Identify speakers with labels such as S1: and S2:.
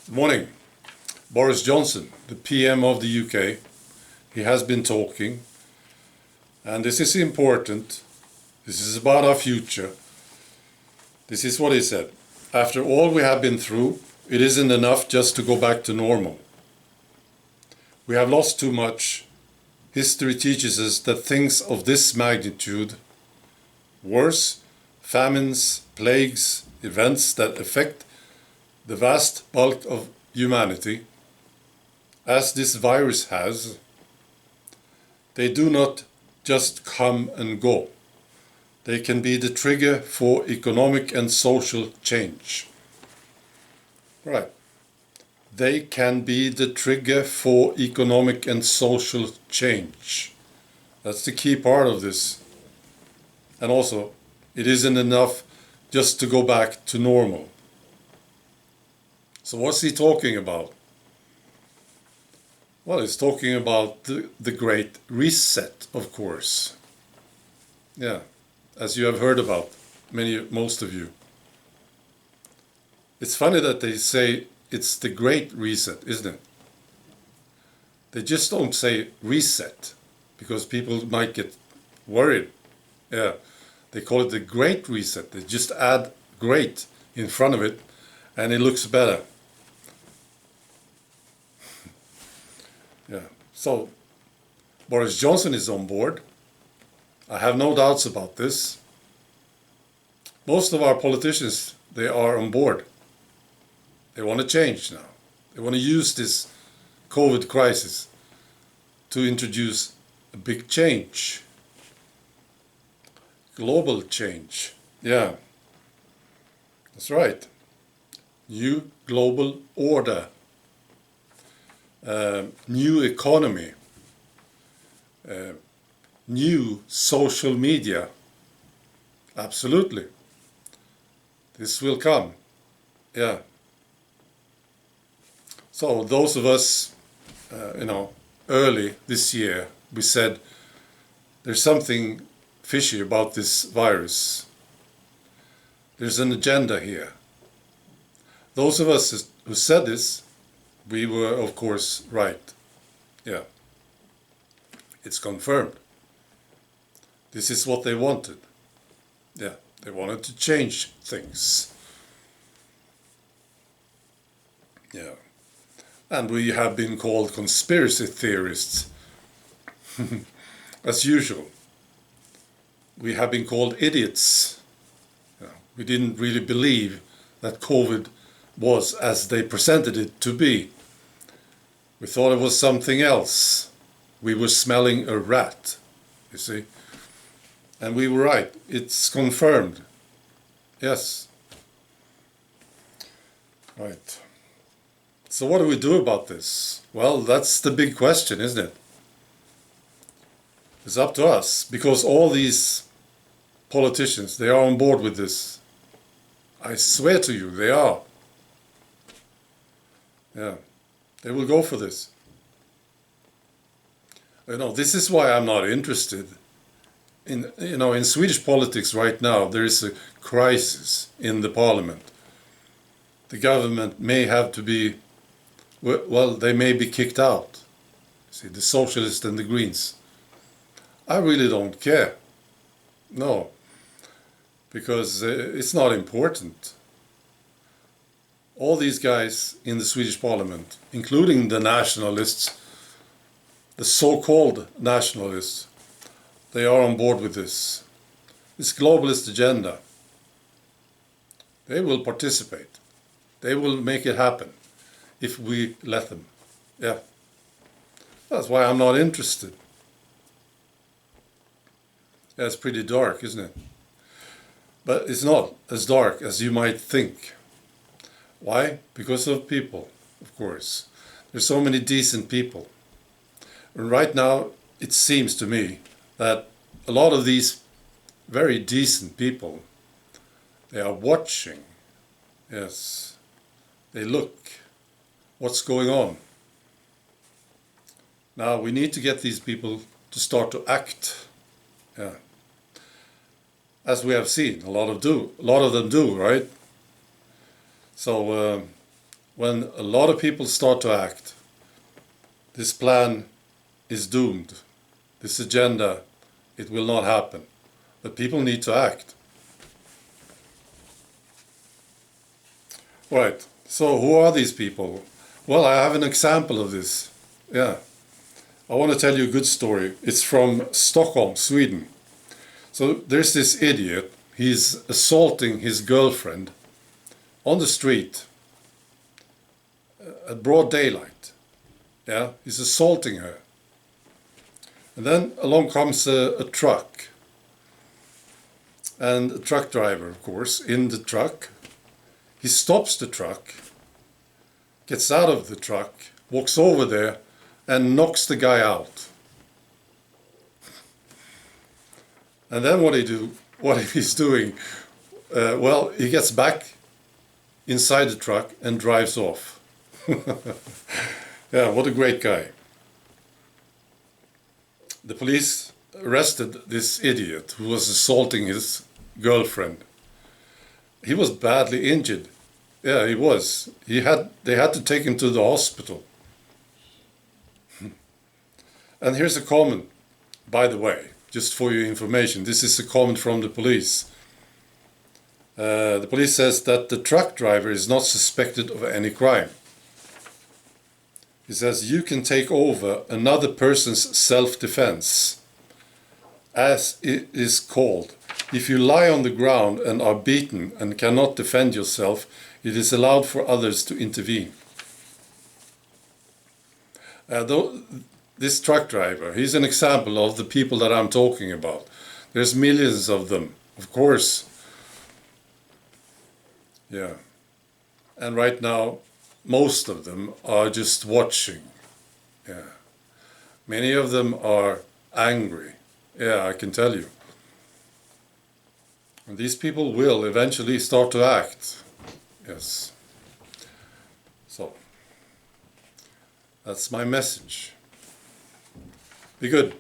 S1: Good morning. Boris Johnson, the PM of the UK, he has been talking, and this is important. This is about our future. This is what he said. After all we have been through, it isn't enough just to go back to normal. We have lost too much. History teaches us that things of this magnitude, worse, famines, plagues, events that affect the vast bulk of humanity, as this virus has, they do not just come and go. They can be the trigger for economic and social change. Right. They can be the trigger for economic and social change. That's the key part of this. And also, it isn't enough just to go back to normal. So what's he talking about? Well, he's talking about the Great Reset, of course. Yeah, as you have heard about, most of you. It's funny that they say it's the Great Reset, isn't it? They just don't say reset, because people might get worried. Yeah, they call it the Great Reset. They just add great in front of it, and it looks better. Yeah, so Boris Johnson is on board. I have no doubts about this. Most of our politicians, they are on board. They want to change now. They want to use this COVID crisis to introduce a big change. Global change. Yeah, that's right. New global order. New economy. New social media. Absolutely. This will come. Yeah. So those of us, early this year, we said there's something fishy about this virus. There's an agenda here. Those of us who said this, we were, of course, right. Yeah. It's confirmed. This is what they wanted. Yeah, they wanted to change things. Yeah. And we have been called conspiracy theorists. As usual. We have been called idiots. Yeah. We didn't really believe that COVID was as they presented it to be. We thought it was something else. We were smelling a rat, you see. And we were right. It's confirmed. Yes. Right. So what do we do about this? Well, that's the big question, isn't it? It's up to us, because all these politicians, they are on board with this. I swear to you, they are. Yeah, they will go for this. This is why I'm not interested. In Swedish politics right now, there is a crisis in the parliament. The government may have to be, well, they may be kicked out. See, the socialists and the Greens. I really don't care. No, because it's not important. All these guys in the Swedish Parliament, including the nationalists, the so-called nationalists, they are on board with this. This globalist agenda. They will participate. They will make it happen if we let them. Yeah. That's why I'm not interested. Yeah, it's pretty dark, isn't it? But it's not as dark as you might think. Why? Because of people, of course. There's so many decent people. And right now, it seems to me that a lot of these very decent people, they are watching. Yes. They look. What's going on? Now, we need to get these people to start to act. Yeah. As we have seen, a lot of them do, right? So when a lot of people start to act, this plan is doomed. This agenda, it will not happen. But people need to act. Right, so who are these people? Well, I have an example of this. Yeah. I want to tell you a good story. It's from Stockholm, Sweden. So there's this idiot. He's assaulting his girlfriend on the street at broad daylight. Yeah, he's assaulting her. And then along comes a truck. And a truck driver, of course, in the truck. He stops the truck, gets out of the truck, walks over there, and knocks the guy out. And then what he's doing, well, he gets back inside the truck and drives off. Yeah, what a great guy. The police arrested this idiot who was assaulting his girlfriend. He was badly injured. Yeah, he was. They had to take him to the hospital. And here's a comment, by the way, just for your information. This is a comment from the police. The police says that the truck driver is not suspected of any crime. He says, you can take over another person's self-defense, as it is called. If you lie on the ground and are beaten and cannot defend yourself, it is allowed for others to intervene. This truck driver, he's an example of the people that I'm talking about. There's millions of them, of course. Yeah. And right now, most of them are just watching. Yeah. Many of them are angry. Yeah, I can tell you. And these people will eventually start to act. Yes. So, that's my message. Be good.